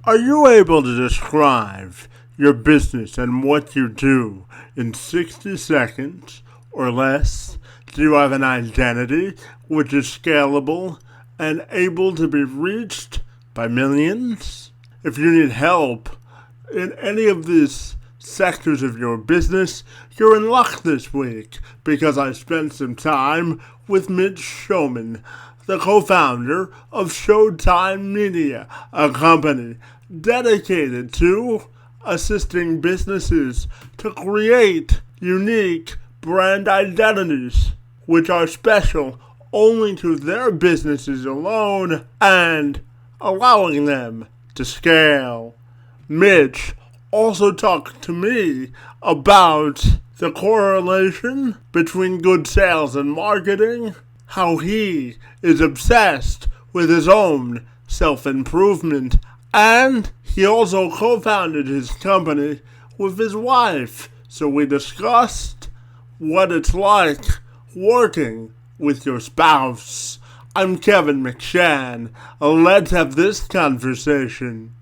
Are you able to describe your business and what you do in 60 seconds or less? Do you have an identity which is scalable and able to be reached by millions? If you need help in any of these sectors of your business, you're in luck this week because I spent some time with Mitch Schoenman, the co-founder of Showtime Media, a company dedicated to assisting businesses to create unique brand identities, which are special only to their businesses alone and allowing them to scale. Mitch also talked to me about the correlation between good sales and marketing, how he is obsessed with his own self-improvement, and he also co-founded his company with his wife. So we discussed what it's like working with your spouse. I'm Kevin McShann. Let's have this conversation.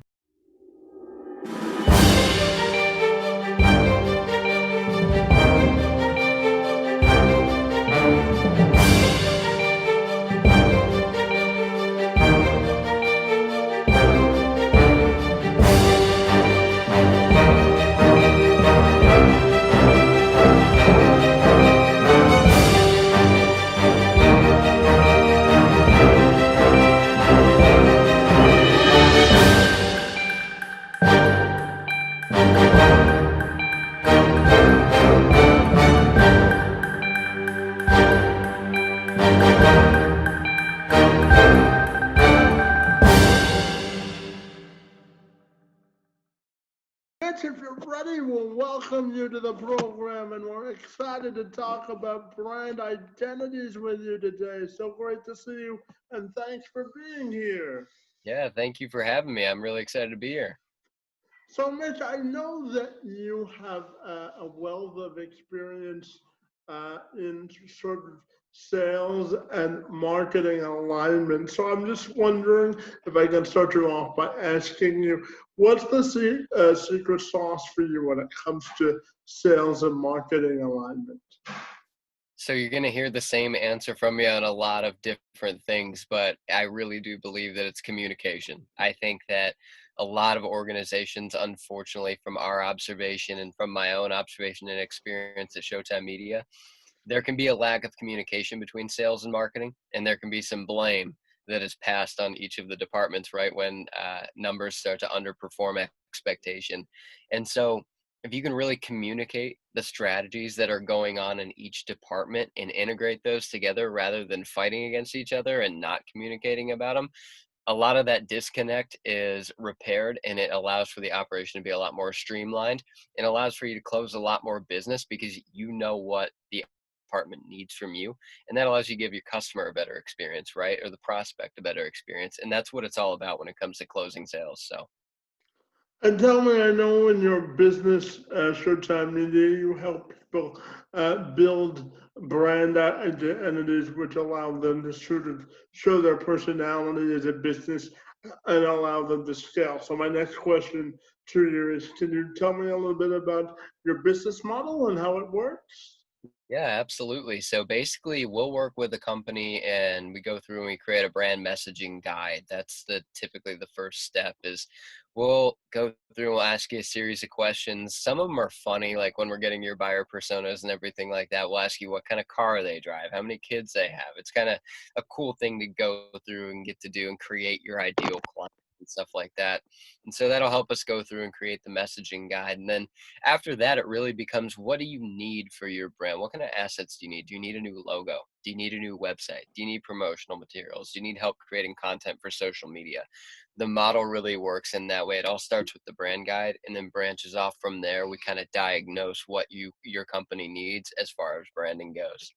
Mitch, if you're ready, we'll welcome you to the program, and we're excited to talk about brand identities with you today. So great to see you, and thanks for being here. Yeah, thank you for having me. I'm really excited to be here. So, Mitch, I know that you have a wealth of experience in sort of sales and marketing alignment. So, I'm just wondering if I can start you off by asking you, what's the secret sauce for you when it comes to sales and marketing alignment? So you're going to hear the same answer from me on a lot of different things, but I really do believe that it's communication. I think that a lot of organizations, unfortunately, from our observation and from my own observation and experience at Showtime Media, there can be a lack of communication between sales and marketing, and there can be some blame that is passed on each of the departments, right, when numbers start to underperform expectation. And so if you can really communicate the strategies that are going on in each department and integrate those together rather than fighting against each other and not communicating about them, a lot of that disconnect is repaired, and it allows for the operation to be a lot more streamlined and allows for you to close a lot more business because you know what the department needs from you, and that allows you to give your customer a better experience, right, or the prospect a better experience. And that's what it's all about when it comes to closing sales. So And tell me, I know in your business, Showtime Media, you help people build brand identities which allow them to sort of show their personality as a business and allow them to scale. So my next question to you is, can you tell me a little bit about your business model and how it works? yeah, absolutely. So basically, we'll work with a company and we go through and we create a brand messaging guide. That's the typically the first step is we'll go through and we'll ask you a series of questions. Some of them are funny, like when we're getting your buyer personas and everything like that. We'll ask you what kind of car they drive, how many kids they have. It's kind of a cool thing to go through and get to do and create your ideal client and stuff like that. And so that'll help us go through and create the messaging guide. And then after that, it really becomes, what do you need for your brand? What kind of assets do you need? Do you need a new logo? Do you need a new website? Do you need promotional materials? Do you need help creating content for social media? The model really works in that way. It all starts with the brand guide and then branches off from there. We kind of diagnose what your company needs as far as branding goes.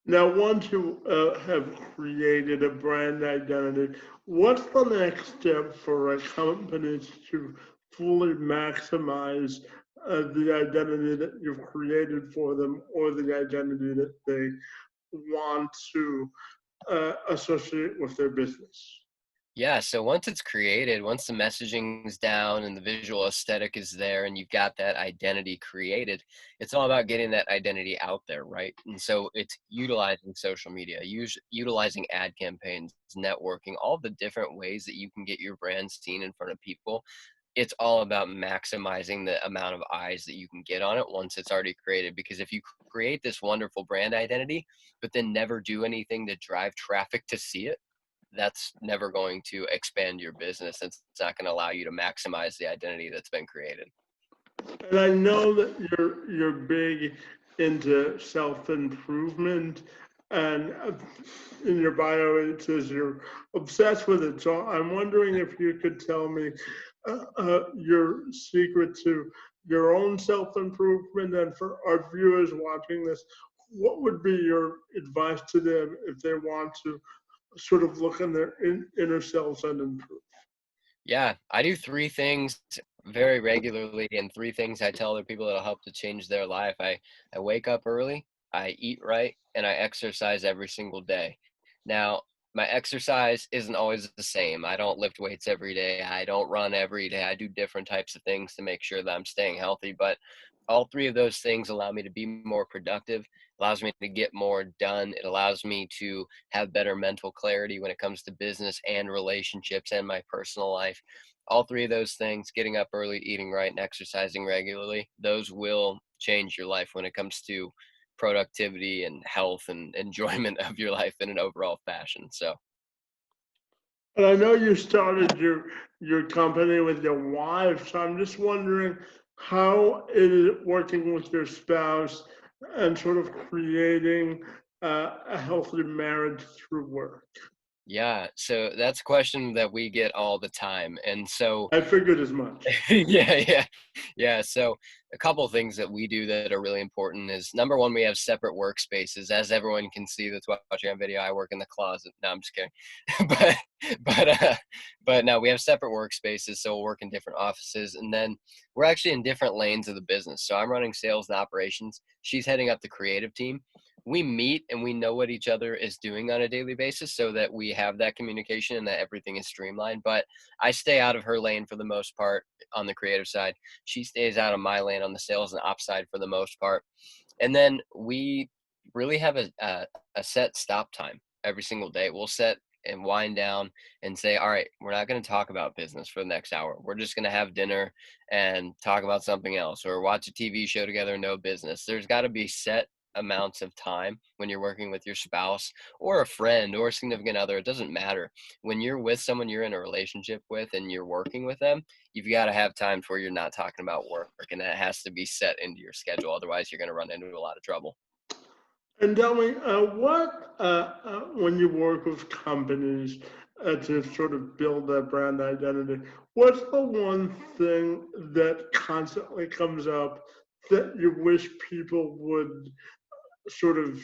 Now, once you have created a brand identity, what's the next step for companies to fully maximize the identity that you've created for them or the identity that they want to associate with their business? Yeah, so once it's created, once the messaging's down and the visual aesthetic is there and you've got that identity created, it's all about getting that identity out there, right? And so it's utilizing social media, utilizing ad campaigns, networking, all the different ways that you can get your brand seen in front of people. It's all about maximizing the amount of eyes that you can get on it once it's already created. Because if you create this wonderful brand identity, but then never do anything to drive traffic to see it, that's never going to expand your business. It's not going to allow you to maximize the identity that's been created. And I know that you're big into self-improvement, and in your bio it says you're obsessed with it. So I'm wondering if you could tell me your secret to your own self-improvement, and for our viewers watching this, what would be your advice to them if they want to sort of look in their inner selves and improve? Yeah, I do three things very regularly, and three things I tell other people that'll help to change their life. I wake up early, I eat right, and I exercise every single day. Now, my exercise isn't always the same. I don't lift weights every day. I don't run every day. I do different types of things to make sure that I'm staying healthy. But all three of those things allow me to be more productive, allows me to get more done. It allows me to have better mental clarity when it comes to business and relationships and my personal life. All three of those things, getting up early, eating right, and exercising regularly, those will change your life when it comes to productivity and health and enjoyment of your life in an overall fashion. So, And I know you started your company with your wife, so I'm just wondering how is it working with your spouse and sort of creating a healthy marriage through work? yeah, so that's a question that we get all the time. And so, I figured as much. yeah. So a couple of things that we do that are really important is number one, we have separate workspaces. As everyone can see that's watching on video, I work in the closet. No, I'm just kidding. but but but no, we have separate workspaces, so we'll work in different offices, and then we're actually in different lanes of the business. So I'm running sales and operations. She's heading up the creative team. We meet and we know what each other is doing on a daily basis so that we have that communication and that everything is streamlined. But I stay out of her lane for the most part on the creative side. She stays out of my lane on the sales and ops side for the most part. And then we really have a set stop time every single day. We'll set and wind down and say, all right, we're not going to talk about business for the next hour. We're just going to have dinner and talk about something else or watch a TV show together, no business. There's got to be set amounts of time when you're working with your spouse or a friend or a significant other. It doesn't matter. When you're with someone you're in a relationship with and you're working with them, you've got to have times where you're not talking about work, and that has to be set into your schedule. Otherwise, you're going to run into a lot of trouble. And tell me, when you work with companies to sort of build that brand identity, what's the one thing that constantly comes up that you wish people would sort of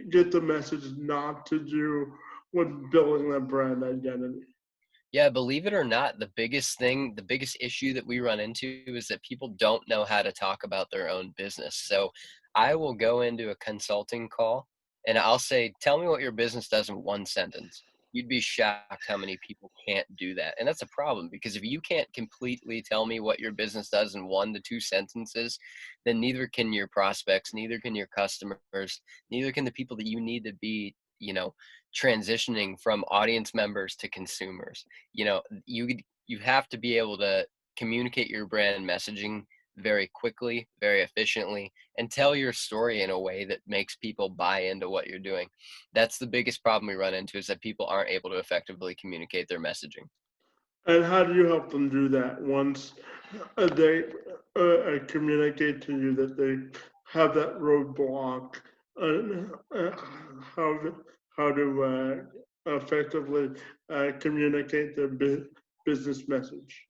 get the message not to do when building that brand identity? Yeah, believe it or not, the biggest thing, the biggest issue that we run into is that people don't know how to talk about their own business. So I will go into a consulting call and I'll say, tell me what your business does in one sentence. You'd be shocked how many people can't do that. And that's a problem because if you can't completely tell me what your business does in 1 to 2 sentences, then neither can your prospects, neither can your customers, neither can the people that you need to be, transitioning from audience members to consumers. You have to be able to communicate your brand messaging very quickly, very efficiently, and tell your story in a way that makes people buy into what you're doing. That's the biggest problem we run into, is that people aren't able to effectively communicate their messaging. And how do you help them do that once they communicate to you that they have that roadblock? Uh, how how to effectively communicate their business message?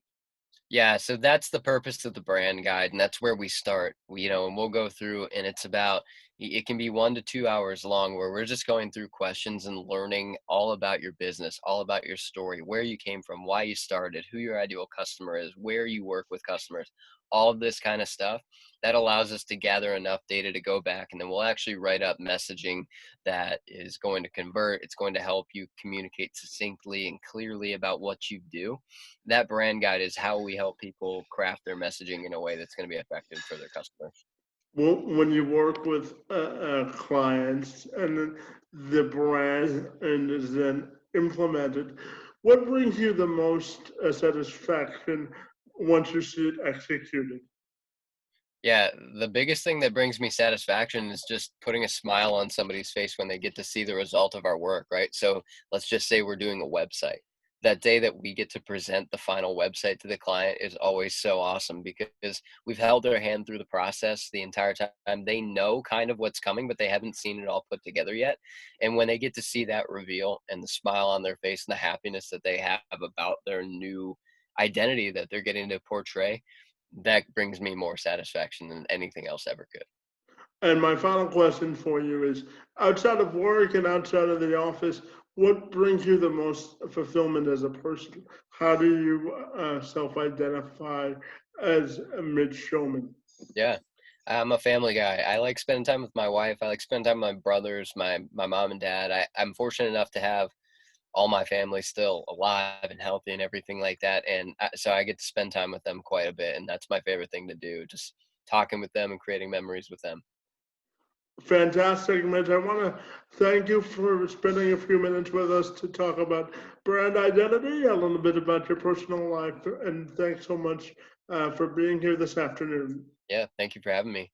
Yeah, so that's the purpose of the brand guide, and that's where we start. And we'll go through, and it's about it can be 1 to 2 hours long, where we're just going through questions and learning all about your business, all about your story, where you came from, why you started, who your ideal customer is, where you work with customers, all of this kind of stuff. That allows us to gather enough data to go back, and then we'll actually write up messaging that is going to convert. It's going to help you communicate succinctly and clearly about what you do. That brand guide is how we help people craft their messaging in a way that's going to be effective for their customers. Well, when you work with clients and then the brand and is then implemented, what brings you the most satisfaction once you see it executed? Yeah, the biggest thing that brings me satisfaction is just putting a smile on somebody's face when they get to see the result of our work, right? So let's just say we're doing a website. That day that we get to present the final website to the client is always so awesome because we've held their hand through the process the entire time. They know kind of what's coming, but they haven't seen it all put together yet. And when they get to see that reveal and the smile on their face and the happiness that they have about their new identity that they're getting to portray, that brings me more satisfaction than anything else ever could. And my final question for you is, outside of work and outside of the office, what brings you the most fulfillment as a person? How do you self-identify as a Mitch Showman? Yeah. I'm a family guy. I like spending time with my wife. I like spending time with my brothers, my mom and dad. I'm fortunate enough to have all my family still alive and healthy and everything like that. And so I get to spend time with them quite a bit. And that's my favorite thing to do, just talking with them and creating memories with them. Fantastic, Mitch. I want to thank you for spending a few minutes with us to talk about brand identity, a little bit about your personal life, and thanks so much for being here this afternoon. Yeah. Thank you for having me.